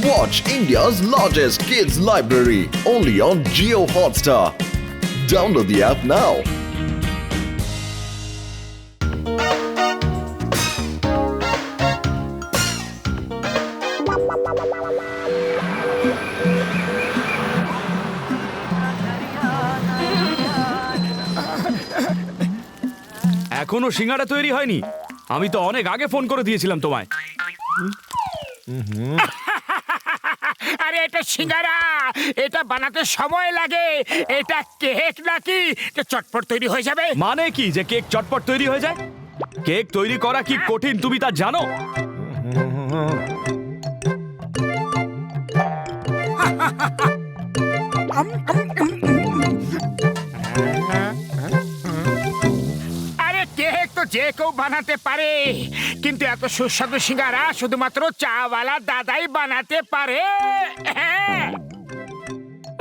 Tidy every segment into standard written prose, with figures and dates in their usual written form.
Watch India's largest kids library only on Jio Hotstar. Download the app now. এখনো সিঙ্গাড়া তৈরি হয়নি? আমি তো অনেক আগে ফোন করে দিয়েছিলাম তোমায়। আরে এটা সিঙ্গারা, এটা বানাতে সময় লাগে। এটা কেক নাকি যে চটপট তৈরি হয়ে যাবে? মানে কি যে কেক চটপট তৈরি হয়ে যায়? কেক তৈরি করা কি কঠিন তুমি তা জানো? আরে কেক তো যে কেউ বানাতে পারে, কিন্তু এত সুস্বাদু সিঙ্গারা শুধুমাত্র চাওয়ালা দাদাই বানাতে পারে।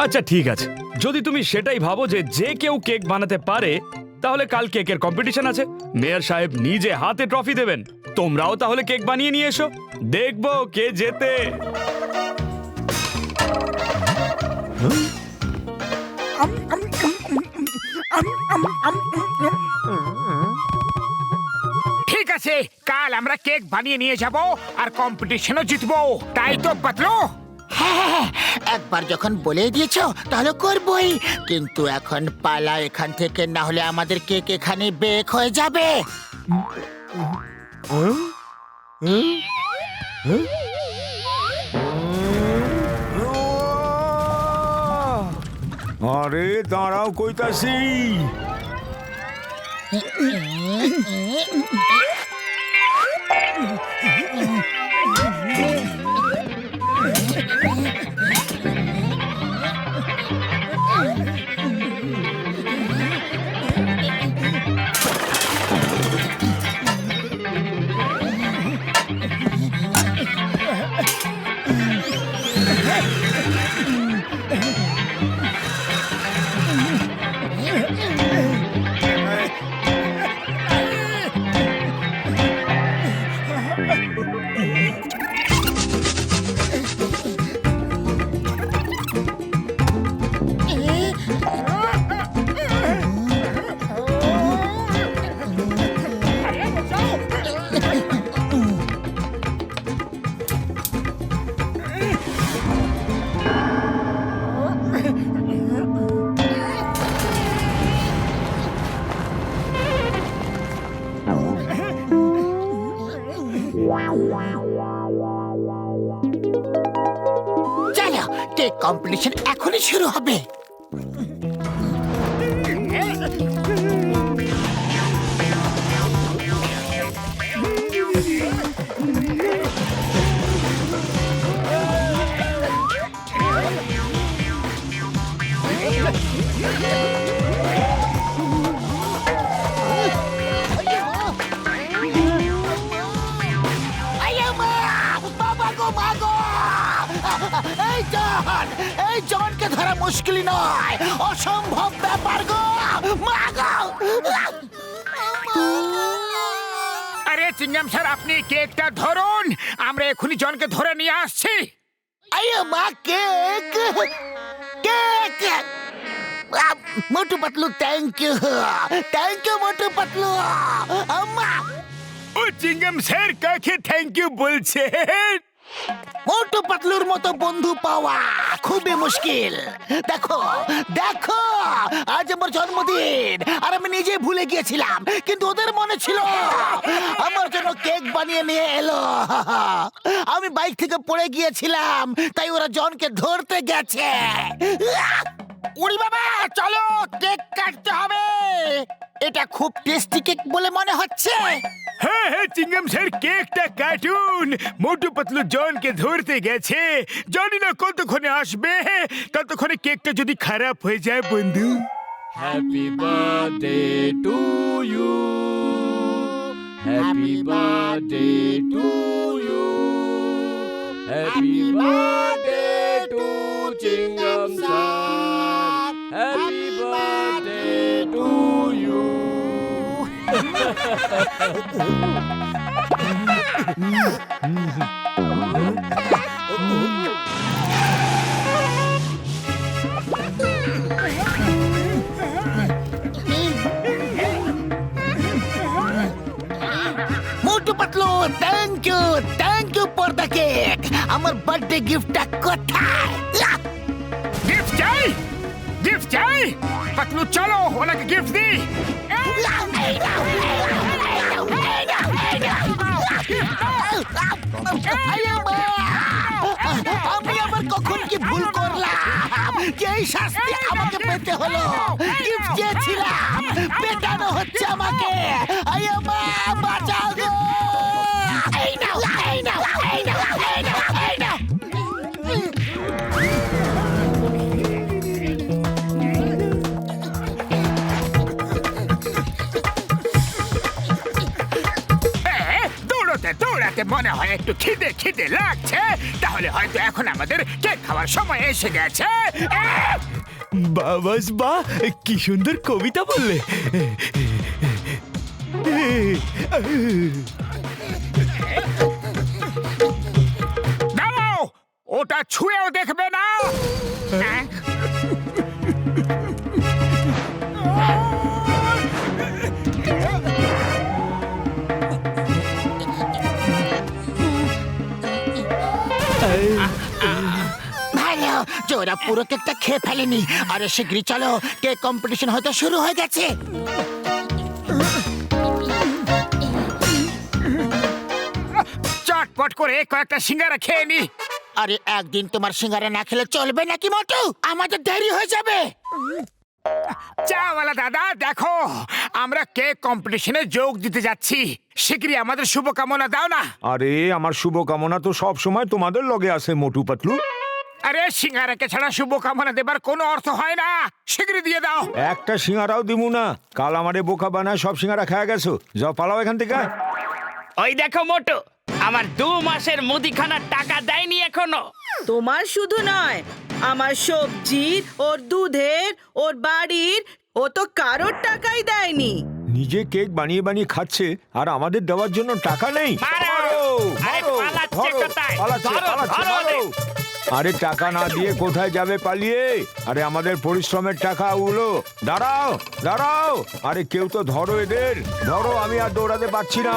আচ্ছা ঠিক আছে, যদি তুমি সেটাই ভাবো যে যে কেউ কেক বানাতে পারে, তাহলে কাল কেকের কম্পিটিশন আছে। মেয়র সাহেব নিজে হাতে ট্রফি দেবেন। তোমরাও তাহলে কেক বানিয়ে নিয়ে এসো, দেখবো কে জেতে। ঠিক আছে, কাল আমরা কেক বানিয়ে নিয়ে যাব আর কম্পিটিশনও জিতবো, তাই তো পাতলু? হ্যাঁ, একবার যখন বলে দিয়েছো তাহলে করবই, কিন্তু এখন পালা এখান থেকে, না হলে আমাদের কেক এখানে বেক হয়ে যাবে। আরে দাঁড়াও, কইতাছি। চলো, কেক কম্পিটিশন এখনই শুরু হবে। এই জনকে ধরা মুশকিল নয়, অসম্ভব ব্যাপার গো। আরে চিংগাম স্যার, আপনি কেকটা ধরুন, আমরা এখনই জনকে ধরে নিয়ে আসছি। আরে মা, cake cake. Motu Patlu, thank you Motu Patlu. আম্মা, ও চিংগাম স্যার কাকে থ্যাংক ইউ বলছে? মোটু পাতলুর মতো বন্ধু পাওয়া খুবই মুশকিল। দেখো দেখো, আজ আমার জন্মদিন আর আমি নিজে ভুলে গিয়েছিলাম, কিন্তু ওদের মনে ছিল। আমার জন্য কেক বানিয়ে নিয়ে এলো। আমি বাইক থেকে পড়ে গিয়েছিলাম, তাই ওরা জনকে ধরতে গেছে। উড়ি বাবা, চলো কেক কাটতে হবে। এটা খুব টেস্টি কেক বলে মনে হচ্ছে। হ্যাঁ হ্যাঁ চিংগাম স্যার, কেকটা কাটুন। মোটু পাতলু জনকে ধরতে গেছে, জানি না কতক্ষণে আসবে। ততক্ষণে কেকটা যদি খারাপ হয়ে যায় বন্ধু। Happy birthday to you. Happy birthday to you. Happy birthday to Chingam Sir. Happy birthday to you. Cake, আমার বার্থডে গিফটটা কোথায়? गिफ्ट চাই, गिफ्ट চাই। পাতলু চলো ওনাকে গিফট দি। আমি আবার কখন কি ভুল করলাম যে এই শাস্তি আমাকে পেতে হলো? গিফট চেয়েছিলাম, পেটানো হচ্ছে আমাকে। আয়া মা, বাঁচাও গো! এই নাও, এই নাও, এই নাও, এই নাও, এই নাও। দৌড়াতে দৌড়াতে মনে হয় একটু খিদে খিদে লাগছে, তাহলে হয়তো এখন আমাদের কেক খাওয়ার সময় এসে গেছে। বাবাস বা কি সুন্দর কবিতা বললে। দাঁড়াও, ওটা ছুঁয়েও দেখবে না। ভালো যে ওরা পুরো কেকটা খেয়ে ফেলেনি। আরে শীঘ্রই চলো, কেক কম্পিটিশন হয়তো শুরু হয়ে গেছে। চটপট করে কয়েকটা সিঙ্গারা খেয়ে নি। আরে একদিন তোমার সিঙ্গারা না খেলে চলবে নাকি মোটু? আমাদের দেরি হয়ে যাবে। চাওয়ালা দাদা, দেখো আমরা কেক কম্পিটিশনে যোগ দিতে যাচ্ছি, শীঘ্রই আমাদের শুভকামনা দাও না। আরে আমার শুভকামনা তো সব সময় তোমাদের লগে আছে মোটু পাতলু। আরে সিঙ্গারাকে ছাড়া শুভকামনা দেবার কোনো অর্থ হয় না, শীঘ্রই দিয়ে দাও। একটা সিঙ্গারাও দিমু না, কাল আমারে বোকা বানায় সব সিঙ্গারা খায়া গেছো। যাও পালাও এখান থেকে। ওই দেখো মোটু, আমার 2 মাসের মুদিখানার টাকা দেয়নি এখনো। তোমার শুধু নয়, আমার সবজির, ওর দুধের, ওর বাড়ির, ও তো কারোর টাকাই দেয়নি। নিজে কেক বানিয়ে বানিয়ে খাচ্ছে আর আমাদের দেওয়ার জন্য টাকা নেই। মারো! আরে পালাচ্ছে কোথায়? পালাচ্ছে, ধরো, পালাচ্ছে, ধরো মারো। আরে টাকা না দিয়ে কোথায় যাবে পালিয়ে? আরে আমাদের পরিশ্রমের টাকা ওগুলো। দাঁড়াও, দাঁড়াও। আরে কেউ তো ধরো এদের, ধরো। আমি আর দৌড়াতে পারছি না।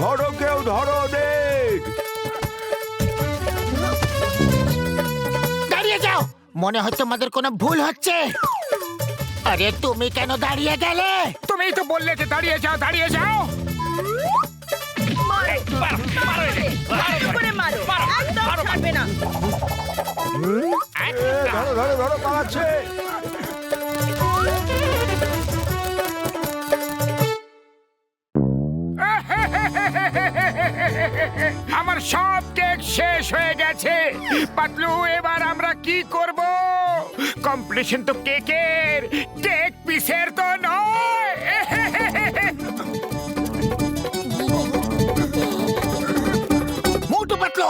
ধরো কেউ, ধরো ওদের। দাঁড়িয়ে যাও, মনে হয় তোমাদের কোনো ভুল হচ্ছে। আরে তুমি কেন দাঁড়িয়ে গেলে? তুমিই তো বললে যে দাঁড়িয়ে যাও, দাঁড়িয়ে যাও। ভালো করে মারো, একদম ছাড়বে না। ধরো, ধরো, ধরো, পালাচ্ছে। আমার সব কেক শেষ হয়ে গেছে। পাতলু, এবার আমরা কি করব? কম্পিটিশন তো কেকের, কেক পিসের তো নয়। মোটু পাতলু,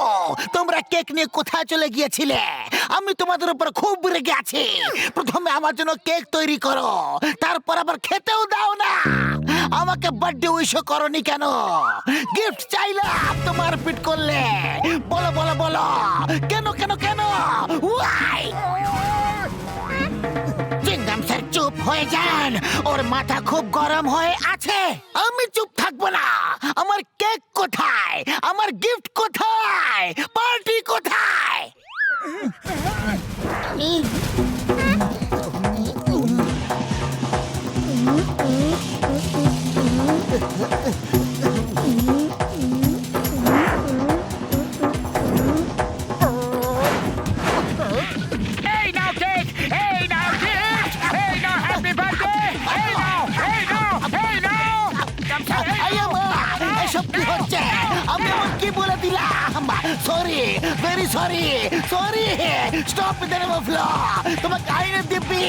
তোমরা কেক নিয়ে কোথায় চলে গিয়েছিলে? আমি তোমাদের উপর খুব রেগে আছি। প্রথমে আমার জন্য কেক তৈরি করো, তারপর আবার খেতেও দাও না। আমাকে বার্থডে উইশও করনি কেন? গিফট চাইলাম, তোমার পিট করলে। বলো বলো বলো, কেন কেন কেন? Why? চিংগাম স্যার চুপ হয়ে যান, ওর মাথা খুব গরম হয়ে আছে। আমি চুপ থাকবো না। আমার কেক কোথায়? আমার গিফট কোথায়? পার্টি কোথায়? এই নাও কেক, এই নাও গিফট, এই নাও হ্যাপি বার্থডে, এই নাও, এই নাও, এই নাও। আয়া মা, এসব কি হচ্ছে? আমি এমন কি বলে দিলাম? Sorry, very sorry, sorry. Stop with the name of law. তোমাকে আইনের দিব্যি,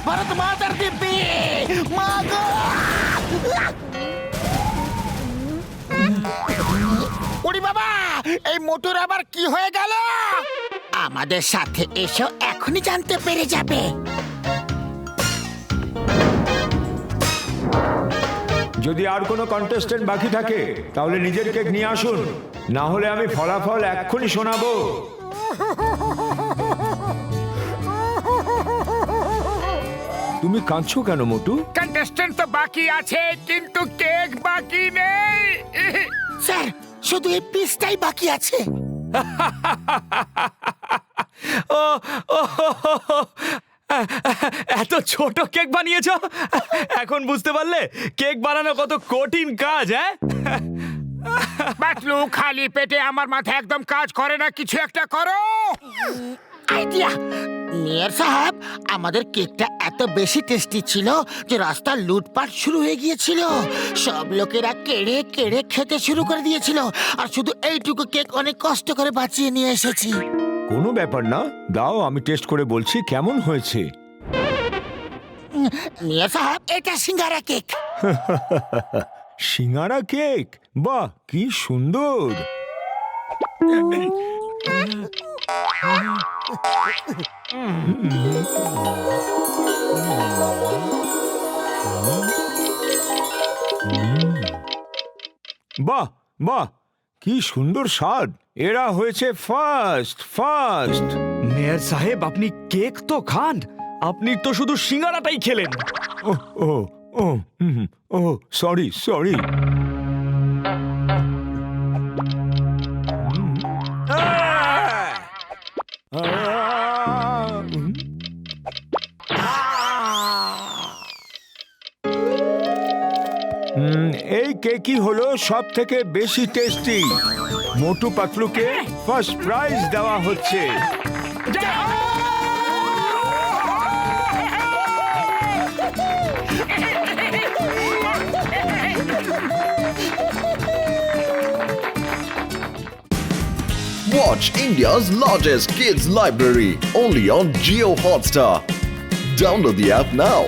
ভারত মাতার দিব্যি। মা গো! ওরে বাবা, এই মোটর আবার কি হয়ে গেল? আমাদের সাথে এসো, এখনই জানতে পেরে যাবে। যদি আর কোনো কন্টেস্টেন্ট বাকি থাকে তাহলে নিজের কেক নিয়ে আসুন, না হলে আমি ফলাফল এক্ষুনি শোনাবো। তুমি কাঁদছো কেন মোটু? কন্টেস্টেন্ট তো বাকি আছে, কিন্তু কেক বাকি নেই। স্যার, শুধু এই পিসটাই বাকি আছে। ও ও, এত ছোট কেক বানিয়েছো? এখন বুঝতে পারলে কেক বানানো কত কঠিন কাজ, হ্যাঁ? পাতলু, খালি পেটে আমার মাথা একদম কাজ করে না, কিছু একটা করো। আইডিয়া! মেয়র সাহেব, আমাদের কেকটা এত বেশি টেস্টি ছিল যে রাস্তার লুটপাট শুরু হয়ে গিয়েছিল। সব লোকেরা কেড়ে কেড়ে খেতে শুরু করে দিয়েছিল, আর শুধু এইটুকু কেক অনেক কষ্ট করে বাঁচিয়ে নিয়ে এসেছি। কোনো ব্যাপার না, দাও আমি টেস্ট করে বলছি কেমন হয়েছে। মেয়র সাহেব, এটা সিঙ্গারা কেক। সিঙ্গারা কেক? বাহ, কি সুন্দর! বাহ বাহ, কি সুন্দর স্বাদ! এরা হয়েছে ফার্স্ট ফার্স্ট। মেয়র সাহেব, আপনি কেক তো খান, আপনি তো শুধু সিঙ্গারাটাই খেলেন। ও ও ও ও, সরি সরি। এই কেকই হলো সব থেকে বেশি টেস্টি। মোটু পাতলুকে ফার্স্ট প্রাইজ দেওয়া হচ্ছে। Watch India's largest kids library only on Geo Hotstar. Download the app now.